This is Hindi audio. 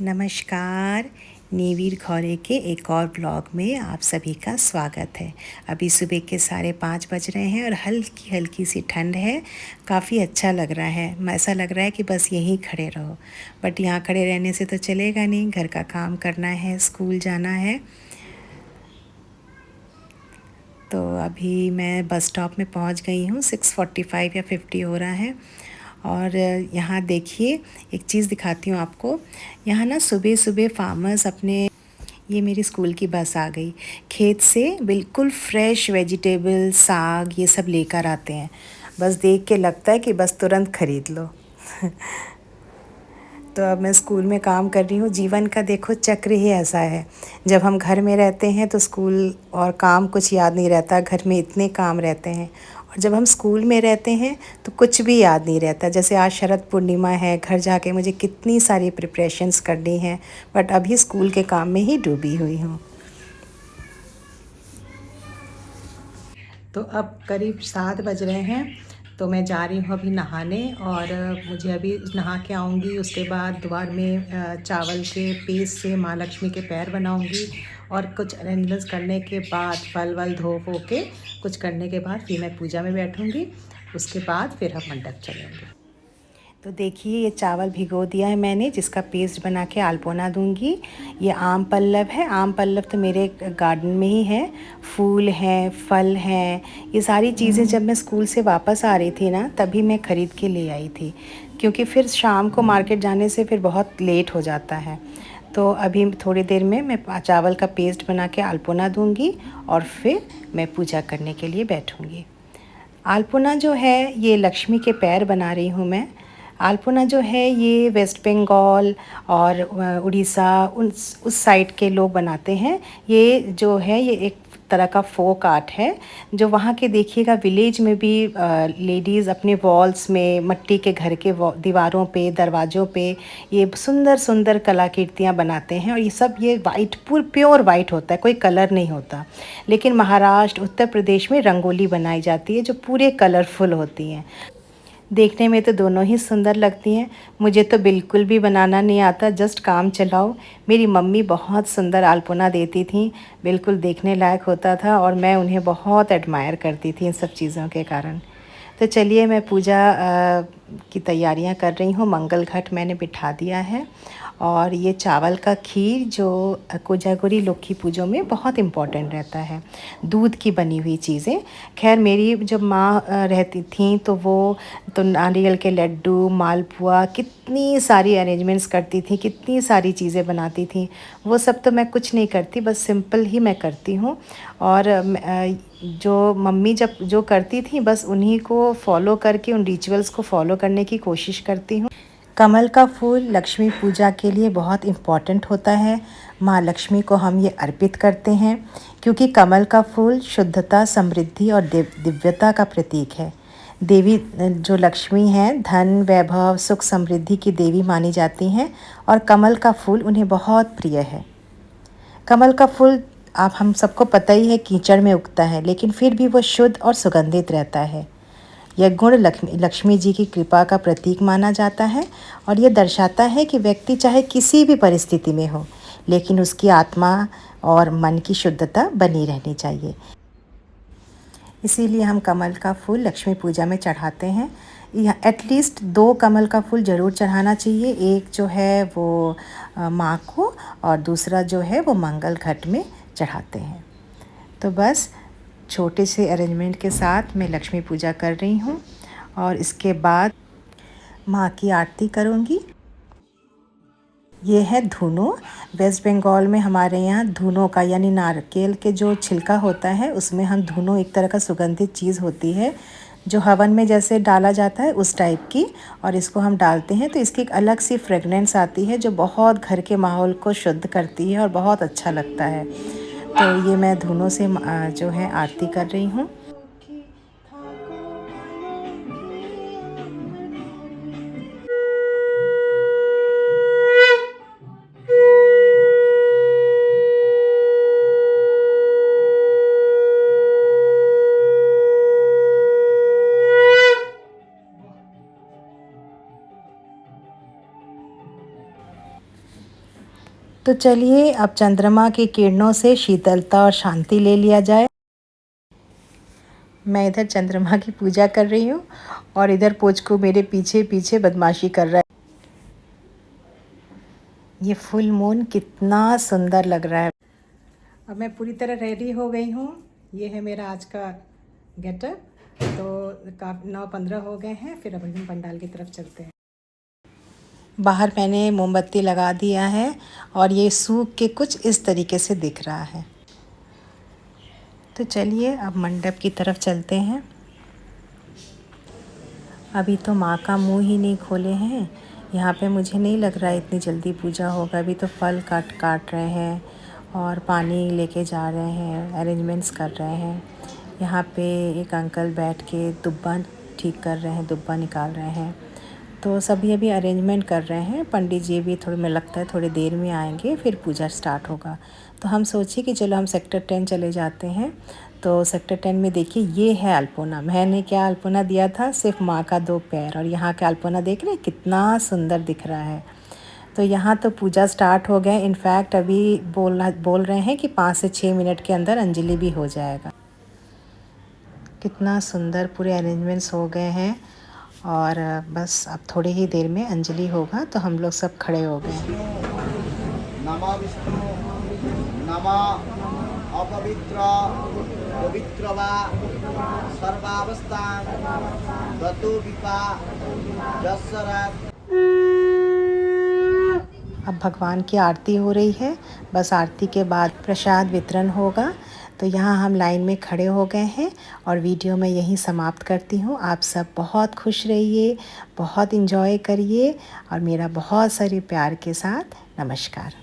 नमस्कार। नीवीर खौरे के एक और ब्लॉग में आप सभी का स्वागत है। अभी सुबह के 5:30 बज रहे हैं और हल्की हल्की सी ठंड है। काफ़ी अच्छा लग रहा है। ऐसा लग रहा है कि बस यहीं खड़े रहो, बट यहाँ खड़े रहने से तो चलेगा नहीं। घर का काम करना है, स्कूल जाना है। तो अभी मैं बस स्टॉप में पहुँच गई हूँ। 6:45 या 50 हो रहा है। और यहाँ देखिए, एक चीज़ दिखाती हूँ आपको। यहाँ ना सुबह सुबह फार्मर्स अपने, ये मेरी स्कूल की बस आ गई, खेत से बिल्कुल फ्रेश वेजिटेबल, साग, ये सब लेकर आते हैं। बस देख के लगता है कि बस तुरंत ख़रीद लो। तो अब मैं स्कूल में काम कर रही हूँ। जीवन का देखो चक्र ही ऐसा है। जब हम घर में रहते हैं तो स्कूल और काम कुछ याद नहीं रहता, घर में इतने काम रहते हैं। और जब हम स्कूल में रहते हैं तो कुछ भी याद नहीं रहता। जैसे आज शरद पूर्णिमा है, घर जाके मुझे कितनी सारी प्रिपरेशंस करनी है, बट अभी स्कूल के काम में ही डूबी हुई हूँ। तो अब करीब 7 बज रहे हैं। तो मैं जा रही हूँ अभी नहाने, और मुझे अभी नहा के आऊँगी। उसके बाद द्वार में चावल के पेस्ट से माँ लक्ष्मी के पैर बनाऊँगी, और कुछ अरेंजमेंट्स करने के बाद, फल वल धो के कुछ करने के बाद फिर मैं पूजा में बैठूँगी। उसके बाद फिर हम मंडप चलेंगे। तो देखिए, ये चावल भिगो दिया है मैंने, जिसका पेस्ट बना के आलपोना दूंगी। ये आम पल्लव है। आम पल्लव तो मेरे गार्डन में ही है। फूल हैं, फल हैं, ये सारी चीज़ें जब मैं स्कूल से वापस आ रही थी ना, तभी मैं ख़रीद के ले आई थी, क्योंकि फिर शाम को मार्केट जाने से फिर बहुत लेट हो जाता है। तो अभी थोड़ी देर में मैं चावल का पेस्ट बना के आलपोना दूंगी, और फिर मैं पूजा करने के लिए बैठूंगी। आलपुना जो है, ये लक्ष्मी के पैर बना रही हूँ मैं। आलपुना जो है ये वेस्ट बंगाल और उड़ीसा, उस साइड के लोग बनाते हैं। ये जो है, ये एक तरह का फोक आर्ट है, जो वहाँ के देखिएगा विलेज में भी लेडीज़ अपने वॉल्स में, मिट्टी के घर के दीवारों पे, दरवाज़ों पे ये सुंदर सुंदर कलाकृतियाँ बनाते हैं। और ये सब, ये वाइट, प्योर वाइट होता है, कोई कलर नहीं होता। लेकिन महाराष्ट्र, उत्तर प्रदेश में रंगोली बनाई जाती है जो पूरे कलरफुल होती हैं। देखने में तो दोनों ही सुंदर लगती हैं। मुझे तो बिल्कुल भी बनाना नहीं आता, जस्ट काम चलाओ। मेरी मम्मी बहुत सुंदर आलपना देती थी, बिल्कुल देखने लायक होता था, और मैं उन्हें बहुत एडमायर करती थी इन सब चीज़ों के कारण। तो चलिए, मैं पूजा की तैयारियां कर रही हूँ। मंगल घट मैंने बिठा दिया है, और ये चावल का खीर जो कोजागरी लोग की पूजों में बहुत इम्पॉर्टेंट रहता है, दूध की बनी हुई चीज़ें। खैर, मेरी जब माँ रहती थी तो वो तो नारियल के लड्डू, मालपुआ, कितनी सारी अरेंजमेंट्स करती थी, कितनी सारी चीज़ें बनाती थी। वो सब तो मैं कुछ नहीं करती, बस सिंपल ही मैं करती हूँ। और जो मम्मी जब जो करती थी, बस उन्हीं को फॉलो करके, उन रिचुअल्स को फॉलो करने की कोशिश करती हूँ। कमल का फूल लक्ष्मी पूजा के लिए बहुत इम्पॉर्टेंट होता है। माँ लक्ष्मी को हम ये अर्पित करते हैं, क्योंकि कमल का फूल शुद्धता, समृद्धि और दिव्यता का प्रतीक है। देवी जो लक्ष्मी हैं, धन, वैभव, सुख, समृद्धि की देवी मानी जाती हैं, और कमल का फूल उन्हें बहुत प्रिय है। कमल का फूल, आप हम सबको पता ही है, कीचड़ में उगता है, लेकिन फिर भी वो शुद्ध और सुगंधित रहता है। यह गुण लक्ष्मी जी की कृपा का प्रतीक माना जाता है, और यह दर्शाता है कि व्यक्ति चाहे किसी भी परिस्थिति में हो, लेकिन उसकी आत्मा और मन की शुद्धता बनी रहनी चाहिए। इसीलिए हम कमल का फूल लक्ष्मी पूजा में चढ़ाते हैं। या एटलीस्ट 2 कमल का फूल ज़रूर चढ़ाना चाहिए। एक जो है वो माँ को, और दूसरा जो है वो मंगल घट में चढ़ाते हैं। तो बस छोटे से अरेंजमेंट के साथ मैं लक्ष्मी पूजा कर रही हूँ, और इसके बाद माँ की आरती करूँगी। ये है धुनो। वेस्ट बंगाल में हमारे यहाँ धुनों का, यानी नारकेल के जो छिलका होता है, उसमें हम धुनो, एक तरह का सुगंधित चीज़ होती है जो हवन में जैसे डाला जाता है, उस टाइप की। और इसको हम डालते हैं तो इसकी एक अलग सी फ्रेगनेंस आती है, जो बहुत घर के माहौल को शुद्ध करती है और बहुत अच्छा लगता है। तो ये मैं धुनों से जो है आरती कर रही हूँ। तो चलिए अब चंद्रमा की किरणों से शीतलता और शांति ले लिया जाए। मैं इधर चंद्रमा की पूजा कर रही हूँ और इधर पोचकू मेरे पीछे पीछे बदमाशी कर रहा है। ये फुल मून कितना सुंदर लग रहा है। अब मैं पूरी तरह रेडी हो गई हूँ। ये है मेरा आज का गेटअप। तो 9:15 हो गए हैं। फिर अब हम पंडाल की तरफ चलते हैं। बाहर मैंने मोमबत्ती लगा दिया है और ये सूख के कुछ इस तरीके से दिख रहा है। तो चलिए अब मंडप की तरफ चलते हैं। अभी तो माँ का मुंह ही नहीं खोले हैं। यहाँ पे मुझे नहीं लग रहा है इतनी जल्दी पूजा होगा। अभी तो फल काट रहे हैं और पानी लेके जा रहे हैं, अरेंजमेंट्स कर रहे हैं। यहाँ पे एक अंकल बैठ के दुब्बा ठीक कर रहे हैं, दुब्बा निकाल रहे हैं। तो सभी अभी अरेंजमेंट कर रहे हैं। पंडित जी भी थोड़ी, में लगता है थोड़ी देर में आएंगे, फिर पूजा स्टार्ट होगा। तो हम सोचे कि चलो हम सेक्टर 10 चले जाते हैं। तो सेक्टर 10 में देखिए ये है अल्पोना। मैंने क्या अल्पोना दिया था, सिर्फ माँ का 2 पैर। और यहाँ का अल्पोना देख रहे हैं कितना सुंदर दिख रहा है। तो यहाँ तो पूजा स्टार्ट हो गए। इनफैक्ट अभी बोल रहे हैं कि 5 से 6 मिनट के अंदर अंजलि भी हो जाएगा। कितना सुंदर पूरे अरेंजमेंट्स हो गए हैं और बस अब थोड़ी ही देर में अंजलि होगा। तो हम लोग सब खड़े हो गए हैं। नमः विष्णु नमः अपवित्र पवित्र वा सर्वावस्थान गतो विपा दशरथ। अब भगवान की आरती हो रही है। बस आरती के बाद प्रसाद वितरण होगा। तो यहाँ हम लाइन में खड़े हो गए हैं और वीडियो मैं यहीं समाप्त करती हूँ। आप सब बहुत खुश रहिए, बहुत इंजॉय करिए और मेरा बहुत सारे प्यार के साथ नमस्कार।